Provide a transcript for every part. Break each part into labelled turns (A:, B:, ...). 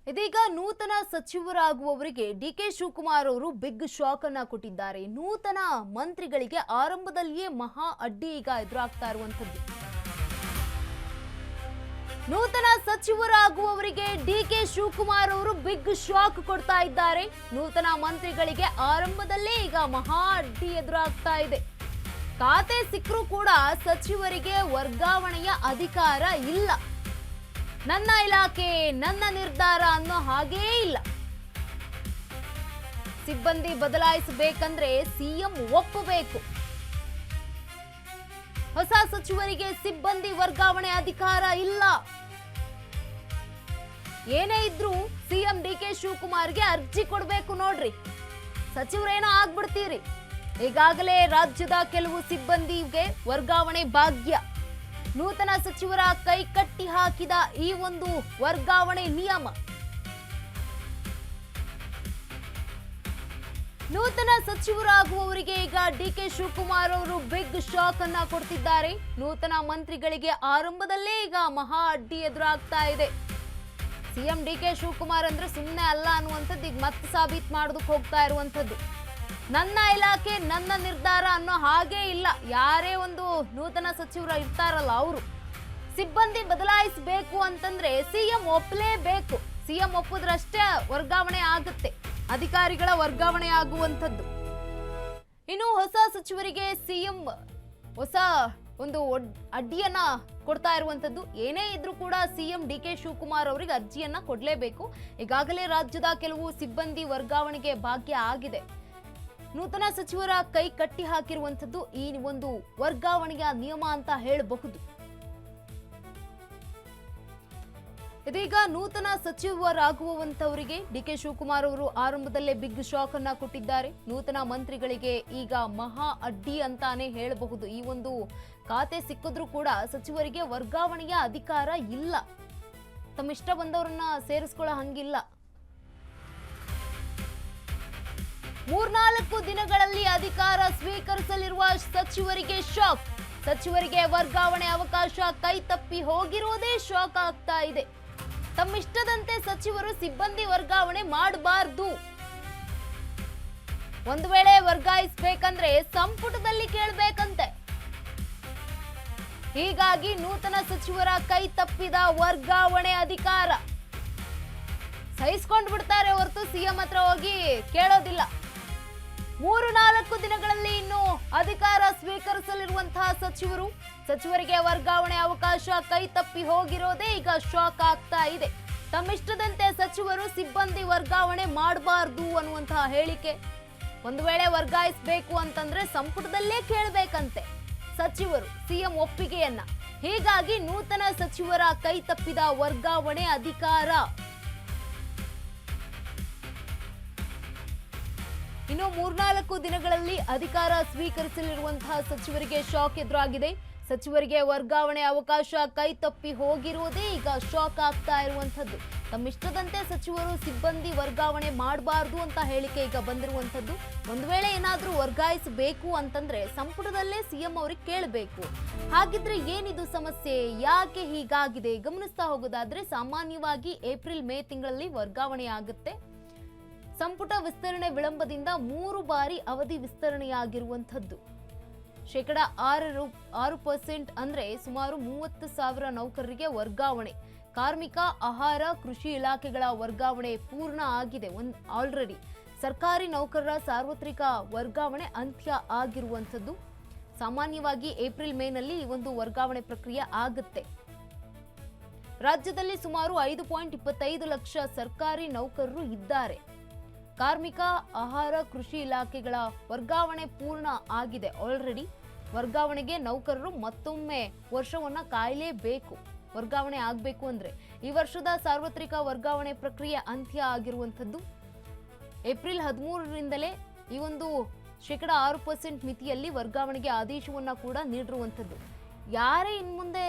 A: ಇದೀಗ ನೂತನ ಸಚಿವರಾಗುವವರಿಗೆ ಡಿಕೆ ಶಿವಕುಮಾರ್ ಅವರು ಬಿಗ್ ಶಾಕ್ ಅನ್ನ ಕೊಟ್ಟಿದ್ದಾರೆ. ನೂತನ ಮಂತ್ರಿಗಳಿಗೆ ಆರಂಭದಲ್ಲಿಯೇ ಮಹಾ ಅಡ್ಡಿ ಈಗ ಎದುರಾಗ್ತಾ ಇರುವಂತದ್ದು. ನೂತನ ಸಚಿವರಾಗುವವರಿಗೆ ಡಿಕೆ ಶಿವಕುಮಾರ್ ಅವರು ಬಿಗ್ ಶಾಕ್ ಕೊಡ್ತಾ ಇದ್ದಾರೆ. ನೂತನ ಮಂತ್ರಿಗಳಿಗೆ ಆರಂಭದಲ್ಲೇ ಈಗ ಮಹಾ ಅಡ್ಡಿ ಎದುರಾಗ್ತಾ ಇದೆ. ಖಾತೆ ಸಿಕ್ಕರೂ ಕೂಡ ಸಚಿವರಿಗೆ ವರ್ಗಾವಣೆಯ ಅಧಿಕಾರ ಇಲ್ಲ. ನನ್ನ ಇಲಾಖೆ ನನ್ನ ನಿರ್ಧಾರ ಅನ್ನೋ ಹಾಗೇ ಇಲ್ಲ. ಸಿಬ್ಬಂದಿ ಬದಲಾಯಿಸಬೇಕಂದ್ರೆ ಸಿಎಂ ಒಪ್ಪಬೇಕು. ಹೊಸ ಸಚಿವರಿಗೆ ಸಿಬ್ಬಂದಿ ವರ್ಗಾವಣೆ ಅಧಿಕಾರ ಇಲ್ಲ. ಏನೇ ಇದ್ರೂ ಸಿಎಂ ಡಿಕೆ ಶಿವಕುಮಾರ್ಗೆ ಅರ್ಜಿ ಕೊಡಬೇಕು ನೋಡ್ರಿ. ಸಚಿವರೇನೋ ಆಗ್ಬಿಡ್ತೀರಿ. ಈಗಾಗಲೇ ರಾಜ್ಯದ ಕೆಲವು ಸಿಬ್ಬಂದಿಗೆ ವರ್ಗಾವಣೆ ಭಾಗ್ಯ. ನೂತನ ಸಚಿವರ ಕೈ ಕಟ್ಟಿ ಹಾಕಿದ ಈ ಒಂದು ವರ್ಗಾವಣೆ ನಿಯಮ. ನೂತನ ಸಚಿವರಾಗುವವರಿಗೆ ಈಗ ಡಿಕೆ ಶಿವಕುಮಾರ್ ಅವರು ಬಿಗ್ ಶಾಕ್ ಅನ್ನ ಕೊಡ್ತಿದ್ದಾರೆ. ನೂತನ ಮಂತ್ರಿಗಳಿಗೆ ಆರಂಭದಲ್ಲೇ ಈಗ ಮಹಾ ಅಡ್ಡಿ ಎದುರಾಗ್ತಾ ಇದೆ. ಸಿಎಂ ಡಿಕೆ ಶಿವಕುಮಾರ್ ಅಂದ್ರೆ ಸುಮ್ಮನೆ ಅಲ್ಲ ಅನ್ನುವಂಥದ್ದು ಈಗ ಮತ್ತೆ ಸಾಬೀತು ಮಾಡೋದಕ್ಕೆ ಹೋಗ್ತಾ ಇರುವಂತದ್ದು. ನನ್ನ ಇಲಾಖೆ ನನ್ನ ನಿರ್ಧಾರ ಅನ್ನೋ ಹಾಗೇ ಇಲ್ಲ. ಯಾರೇ ಒಂದು ನೂತನ ಸಚಿವರು ಇರ್ತಾರಲ್ಲ, ಅವರು ಸಿಬ್ಬಂದಿ ಬದಲಾಯಿಸಬೇಕು ಅಂತಂದ್ರೆ ಸಿಎಂ ಒಪ್ಪಲೇಬೇಕು. ಸಿಎಂ ಒಪ್ಪಿದ್ರಷ್ಟೇ ವರ್ಗಾವಣೆ ಆಗುತ್ತೆ, ಅಧಿಕಾರಿಗಳ ವರ್ಗಾವಣೆ ಆಗುವಂಥದ್ದು. ಇನ್ನು ಹೊಸ ಸಚಿವರಿಗೆ ಸಿಎಂ ಹೊಸ ಒಂದು ಅಡ್ಡಿಯನ್ನ ಕೊಡ್ತಾ ಇರುವಂತದ್ದು. ಏನೇ ಇದ್ರೂ ಕೂಡ ಸಿಎಂ ಡಿಕೆ ಶಿವಕುಮಾರ್ ಅವರಿಗೆ ಅರ್ಜಿಯನ್ನ ಕೊಡ್ಲೇಬೇಕು. ಈಗಾಗಲೇ ರಾಜ್ಯದ ಕೆಲವು ಸಿಬ್ಬಂದಿ ವರ್ಗಾವಣೆಗೆ ಭಾಗ್ಯ ಆಗಿದೆ. ನೂತನ ಸಚಿವರ ಕೈ ಕಟ್ಟಿ ಹಾಕಿರುವಂತದ್ದು ಈ ಒಂದು ವರ್ಗಾವಣೆಯ ನಿಯಮ ಅಂತ ಹೇಳಬಹುದು. ಇದೀಗ ನೂತನ ಸಚಿವರಾಗುವಂತವರಿಗೆ ಡಿಕೆ ಶಿವಕುಮಾರ್ ಅವರು ಆರಂಭದಲ್ಲೇ ಬಿಗ್ ಶಾಕ್ ಅನ್ನ ಕೊಟ್ಟಿದ್ದಾರೆ. ನೂತನ ಮಂತ್ರಿಗಳಿಗೆ ಈಗ ಮಹಾ ಅಡ್ಡಿ ಅಂತಾನೆ ಹೇಳಬಹುದು. ಈ ಒಂದು ಖಾತೆ ಸಿಕ್ಕಿದ್ರೂ ಕೂಡ ಸಚಿವರಿಗೆ ವರ್ಗಾವಣೆಯ ಅಧಿಕಾರ ಇಲ್ಲ. ತಮ್ಮ ಇಷ್ಟ ಬಂದವರನ್ನ ಸೇರಿಸ್ಕೊಳ್ಳೋ ಹಂಗಿಲ್ಲ. 3-4 ದಿನಗಳಲ್ಲಿ ಅಧಿಕಾರ ಸ್ವೀಕರಿಸಲಿರುವ ಸಚಿವರಿಗೆ ಶಾಕ್. ಸಚಿವರಿಗೆ ವರ್ಗಾವಣೆ ಅವಕಾಶ ಕೈ ತಪ್ಪಿ ಹೋಗಿರುವುದೇ ಶಾಕ್ ಆಗ್ತಾ ಇದೆ. ತಮ್ಮಿಷ್ಟದಂತೆ ಸಚಿವರು ಸಿಬ್ಬಂದಿ ವರ್ಗಾವಣೆ ಮಾಡಬಾರದು. ಒಂದು ವೇಳೆ ವರ್ಗಾಯಿಸಬೇಕಂದ್ರೆ ಸಂಪುಟದಲ್ಲಿ ಕೇಳಬೇಕಂತೆ. ಹೀಗಾಗಿ ನೂತನ ಸಚಿವರ ಕೈ ತಪ್ಪಿದ ವರ್ಗಾವಣೆ ಅಧಿಕಾರ ಸಹಿಸ್ಕೊಂಡು ಬಿಡ್ತಾರೆ ಹೊರತು ಸಿಎಂ ಹತ್ರ ಹೋಗಿ ಕೇಳೋದಿಲ್ಲ. 3-4 ದಿನಗಳಲ್ಲಿ ಇನ್ನು ಅಧಿಕಾರ ಸ್ವೀಕರಿಸಲಿರುವಂತಹ ಸಚಿವರಿಗೆ ವರ್ಗಾವಣೆ ಅವಕಾಶ ಕೈ ತಪ್ಪಿ ಹೋಗಿರೋದೇ ಈಗ ಶಾಕ್ ಆಗ್ತಾ ಇದೆ. ತಮ್ಮಿಷ್ಟದಂತೆ ಸಚಿವರು ಸಿಬ್ಬಂದಿ ವರ್ಗಾವಣೆ ಮಾಡಬಾರದು ಅನ್ನುವಂತಹ ಹೇಳಿಕೆ. ಒಂದು ವೇಳೆ ವರ್ಗಾಯಿಸಬೇಕು ಅಂತಂದ್ರೆ ಸಂಪುಟದಲ್ಲೇ ಕೇಳಬೇಕಂತೆ ಸಚಿವರು ಸಿಎಂ ಒಪ್ಪಿಗೆಯನ್ನ. ಹೀಗಾಗಿ ನೂತನ ಸಚಿವರ ಕೈ ತಪ್ಪಿದ ವರ್ಗಾವಣೆ ಅಧಿಕಾರ. ಇನ್ನು 3-4 ದಿನಗಳಲ್ಲಿ ಅಧಿಕಾರ ಸ್ವೀಕರಿಸಲಿರುವಂತಹ ಸಚಿವರಿಗೆ ಶಾಕ್ ಎದುರಾಗಿದೆ. ಸಚಿವರಿಗೆ ವರ್ಗಾವಣೆ ಅವಕಾಶ ಕೈ ತಪ್ಪಿ ಹೋಗಿರುವುದೇ ಈಗ ಶಾಕ್ ಆಗ್ತಾ ಇರುವಂತದ್ದು. ತಮ್ಮಿಷ್ಟದಂತೆ ಸಚಿವರು ಸಿಬ್ಬಂದಿ ವರ್ಗಾವಣೆ ಮಾಡಬಾರದು ಅಂತ ಹೇಳಿಕೆ ಈಗ ಬಂದಿರುವಂತದ್ದು. ಒಂದು ವೇಳೆ ಏನಾದ್ರೂ ವರ್ಗಾಯಿಸಬೇಕು ಅಂತಂದ್ರೆ ಸಂಪುಟದಲ್ಲೇ ಸಿಎಂ ಅವ್ರಿಗೆ ಕೇಳಬೇಕು. ಹಾಗಿದ್ರೆ ಏನಿದು ಸಮಸ್ಯೆ, ಯಾಕೆ ಹೀಗಾಗಿದೆ ಗಮನಿಸ್ತಾ ಹೋಗೋದಾದ್ರೆ ಸಾಮಾನ್ಯವಾಗಿ ಏಪ್ರಿಲ್-ಮೇ ತಿಂಗಳಲ್ಲಿ ವರ್ಗಾವಣೆ ಆಗುತ್ತೆ. ಸಂಪುಟ ವಿಸ್ತರಣೆ ವಿಳಂಬದಿಂದ 3 ಬಾರಿ ಅವಧಿ ವಿಸ್ತರಣೆಯಾಗಿರುವಂಥದ್ದು. 6% ಅಂದ್ರೆ ಸುಮಾರು 30,000 ನೌಕರರಿಗೆ ವರ್ಗಾವಣೆ. ಕಾರ್ಮಿಕ, ಆಹಾರ, ಕೃಷಿ ಇಲಾಖೆಗಳ ವರ್ಗಾವಣೆ ಪೂರ್ಣ ಆಗಿದೆ ಆಲ್ರೆಡಿ. ಸರ್ಕಾರಿ ನೌಕರರ ಸಾರ್ವತ್ರಿಕ ವರ್ಗಾವಣೆ ಅಂತ್ಯ ಆಗಿರುವಂಥದ್ದು. ಸಾಮಾನ್ಯವಾಗಿ ಏಪ್ರಿಲ್-ಮೇನಲ್ಲಿ ಈ ಒಂದು ವರ್ಗಾವಣೆ ಪ್ರಕ್ರಿಯೆ ಆಗುತ್ತೆ. ರಾಜ್ಯದಲ್ಲಿ ಸುಮಾರು 5.25 ಲಕ್ಷ ಸರ್ಕಾರಿ ನೌಕರರು ಇದ್ದಾರೆ. ಕಾರ್ಮಿಕ, ಆಹಾರ, ಕೃಷಿ ಇಲಾಖೆಗಳ ವರ್ಗಾವಣೆ ಪೂರ್ಣ ಆಗಿದೆ ಆಲ್ರೆಡಿ. ವರ್ಗಾವಣೆಗೆ ನೌಕರರು ಮತ್ತೊಮ್ಮೆ ವರ್ಷವನ್ನ ಕಾಯಲೇಬೇಕು. ವರ್ಗಾವಣೆ ಆಗಬೇಕು ಅಂದ್ರೆ ಈ ವರ್ಷದ ಸಾರ್ವತ್ರಿಕ ವರ್ಗಾವಣೆ ಪ್ರಕ್ರಿಯೆ ಅಂತ್ಯ ಆಗಿರುವಂಥದ್ದು. ಏಪ್ರಿಲ್ 13ರಿಂದಲೇ ಈ ಒಂದು 6% ಮಿತಿಯಲ್ಲಿ ವರ್ಗಾವಣೆಗೆ ಆದೇಶವನ್ನ ಕೂಡ ನೀಡಿರುವಂಥದ್ದು. ಯಾರೇ ಇನ್ನು ಮುಂದೆ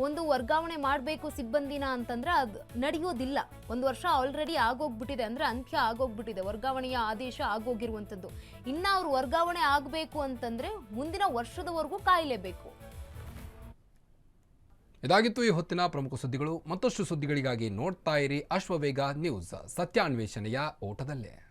A: ಒಂದು ವರ್ಗಾವಣೆ ಮಾಡಬೇಕು ಸಿಬ್ಬಂದಿನ ಅಂತಂದ್ರೆ ಅದು ನಡೆಯೋದಿಲ್ಲ. ಒಂದು ವರ್ಷ ಆಲ್ರೆಡಿ ಆಗೋಗ್ಬಿಟ್ಟಿದೆ, ಅಂದ್ರೆ ಅಂತ್ಯ ಆಗೋಗ್ಬಿಟ್ಟಿದೆ, ವರ್ಗಾವಣೆಯ ಆದೇಶ ಆಗೋಗಿರುವಂಥದ್ದು. ಇನ್ನು ಅವ್ರು ವರ್ಗಾವಣೆ ಆಗಬೇಕು ಅಂತಂದ್ರೆ ಮುಂದಿನ ವರ್ಷದವರೆಗೂ ಕಾಯಲೇಬೇಕು.
B: ಇದಾಗಿತ್ತು ಈ ಹೊತ್ತಿನ ಪ್ರಮುಖ ಸುದ್ದಿಗಳು. ಮತ್ತಷ್ಟು ಸುದ್ದಿಗಳಿಗಾಗಿ ನೋಡ್ತಾ ಇರಿ ಅಶ್ವವೇಗ ನ್ಯೂಸ್, ಸತ್ಯಾನ್ವೇಷಣೆಯ ಓಟದಲ್ಲೇ.